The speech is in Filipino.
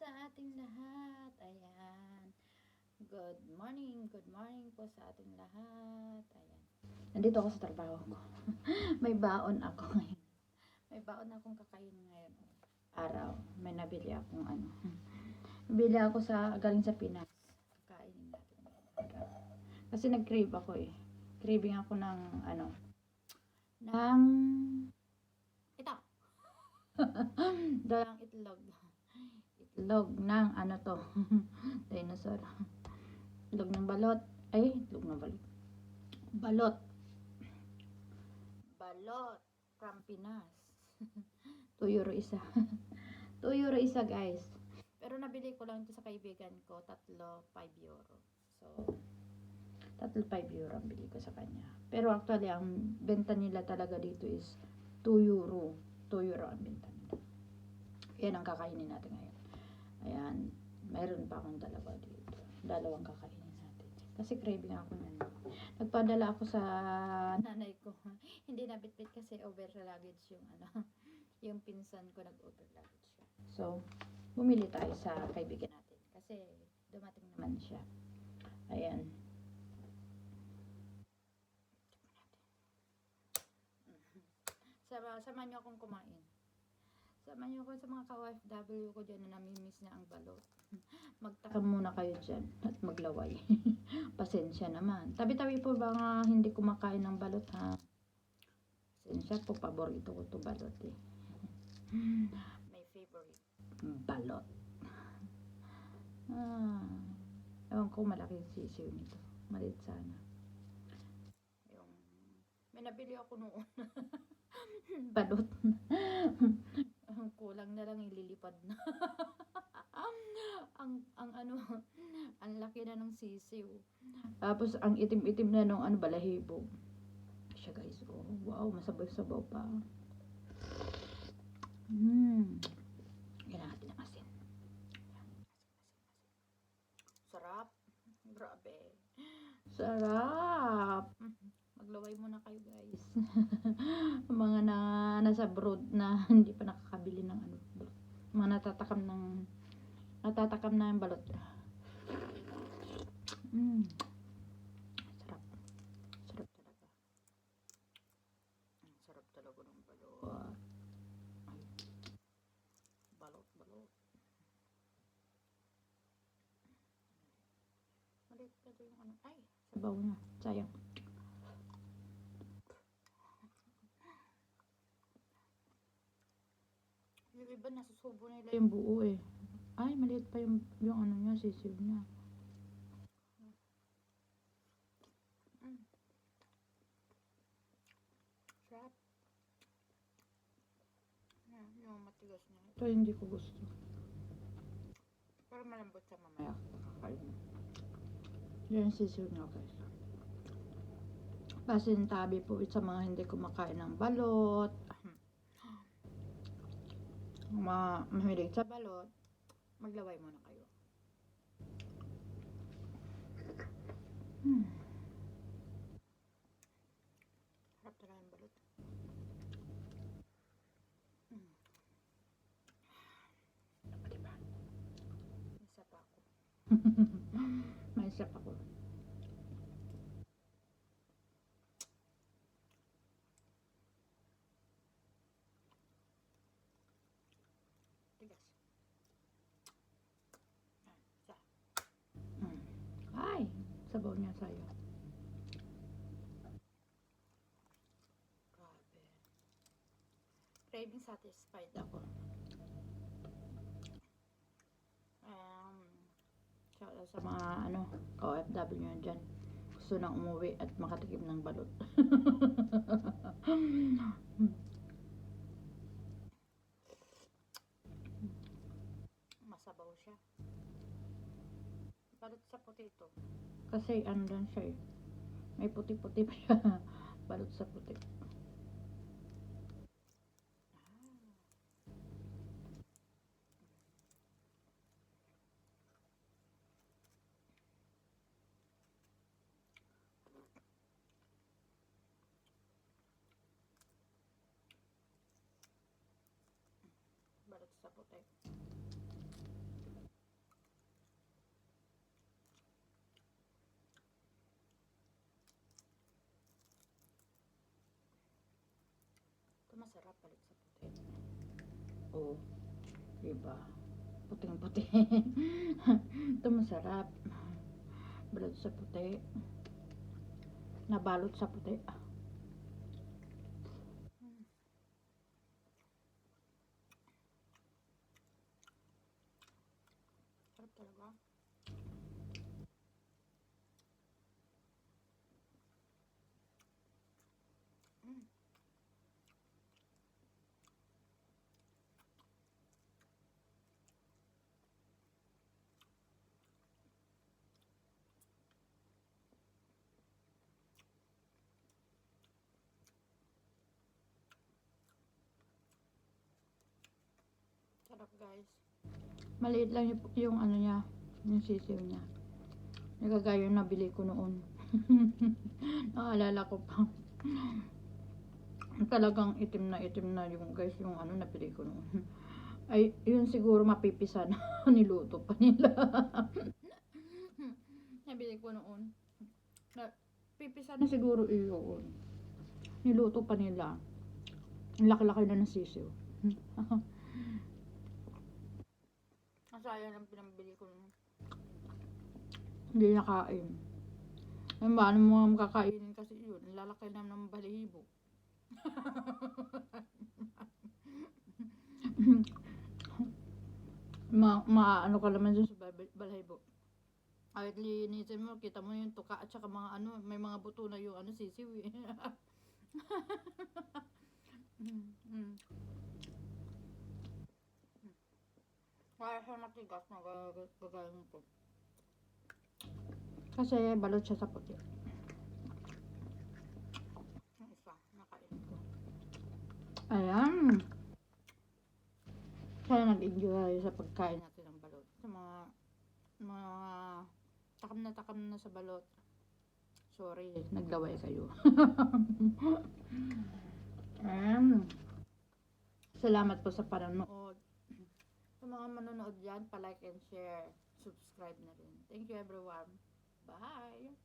sa ating lahat. Ayan. Good morning po sa ating lahat. Ayan. Nandito ako sa trabaho ko. May baon ako ngayon. May baon akong kakain ngayon. Araw. May nabili akong ano. Nabili ako galing sa Pinas. Kakainin natin. Kasi nag-crave ako eh. Craving ako ng ito. Dalang itlog. Itlog ng dinosaur. Itlog ng balot. Itlog ng balot. Balot from Pinas. 2 euro isa. 2 euro isa, guys. Pero nabili ko lang ito sa kaibigan ko. 5 euro. So, 5 euro ang bili ko sa kanya. Pero actually, ang benta nila talaga dito is 2 euro. 2 euro ang benta nila. Yan ang kakainin natin ngayon. Ayan. Mayroon pa akong dalawa dito. Dalawang kakainin natin. Kasi craving ako na. Nagpadala ako sa nanay ko. Hindi nabitbit kasi over luggage yung pinsan ko nag-over luggage siya. So, bumili tayo sa kaibigan natin. Kasi dumating naman siya. Ayan. Sama niyo akong kumain. Sama niyo ako sa mga ka-OFW ko dyan na namimiss na ang balot. Magtakam muna kayo dyan at maglaway. Pasensya naman. Tabi-tabi po ba nga hindi kumakain ng balot, ha? Pasensya po, paborito ko to balot eh. My favorite. Balot. Ewan ko, malaki yung sisiw nito. Maliit sana. May nabili ako noon. Balot. Kulang na lang ililipad na. ang laki na ng sisiw. Tapos ang itim-itim na nung balahibo. Siya, guys. Oh, wow, masabaw-sabaw pa. Kailangan natin ng asin. Sarap. Grabe. Sarap. Maglaway muna kayo, guys. Mga nasa abroad na hindi pa nakakabili ng balot. Mga natatakam na yung balot. Sarap. Sarap talaga. Sarap talaga ng balot. Balot. Maliit pa ito yung sabaw na. Sayang. Yung iba nasusubo nila yung buo eh. Maliit pa yung niya, sisiw niya. Sarap. Yung matigas niya. Ito hindi ko gusto. Pero malambot sa mamaya. Kakain. Yan yung sisiw niya, guys. Pasintabi po sa mga hindi kumakain ng balot. Mahilig sa balot, maglaway muna kayo. Harap talaga yung balot. Diba? May isa pa ako. May isa pa ako. Tigas. Sabaw niya sa'yo. Grabe. Craving satisfied ako. Sa mga OFW nyo dyan, gusto nang umuwi at makatikim ng balot. Masabaw siya. Balot sa potato. Kasi andan siya eh. May puti-puti pa siya. Balot sa puti. Balot sa puti. masarap balik sa puti. Oh, diba? Puting-puti. Ito masarap. Balot sa puti. Nabalot sa puti. Sarap talaga. Mm. Sarap guys. Maliit lang yung ano niya, yung sisiw niya. Nagagaya yung nabili ko noon. Naalala ko pa. Talagang itim na yung guys, yung ano nabili ko noon. Ay, yun siguro mapipisa na. Niluto pa nila. Nabili ko noon. Pipisa na siguro yun. Niluto pa nila. Ang laki-laki na ng sisiw. Sayang lang pinambili ko nun. Hindi nakain. Ay, paano mo makakainin kasi yun? Lalaki na ng balihibo. Ano ka naman dun sa balahibo. Ay, linisin mo, kita mo yung tuka at saka mga ano, may mga buto na yung ano, sisiw eh. Kaya siya matigas na gagawin ko. Kasi balot siya sa puti. Yung isa, nakain ko. Ayan. Sana nag-enjoy sa pagkain natin ng balot. Sa mga takam na sa balot. Sorry, naglaway kayo. Salamat po sa panonood. Sa mga manonood dyan, pa-like and share. Subscribe na rin. Thank you everyone. Bye!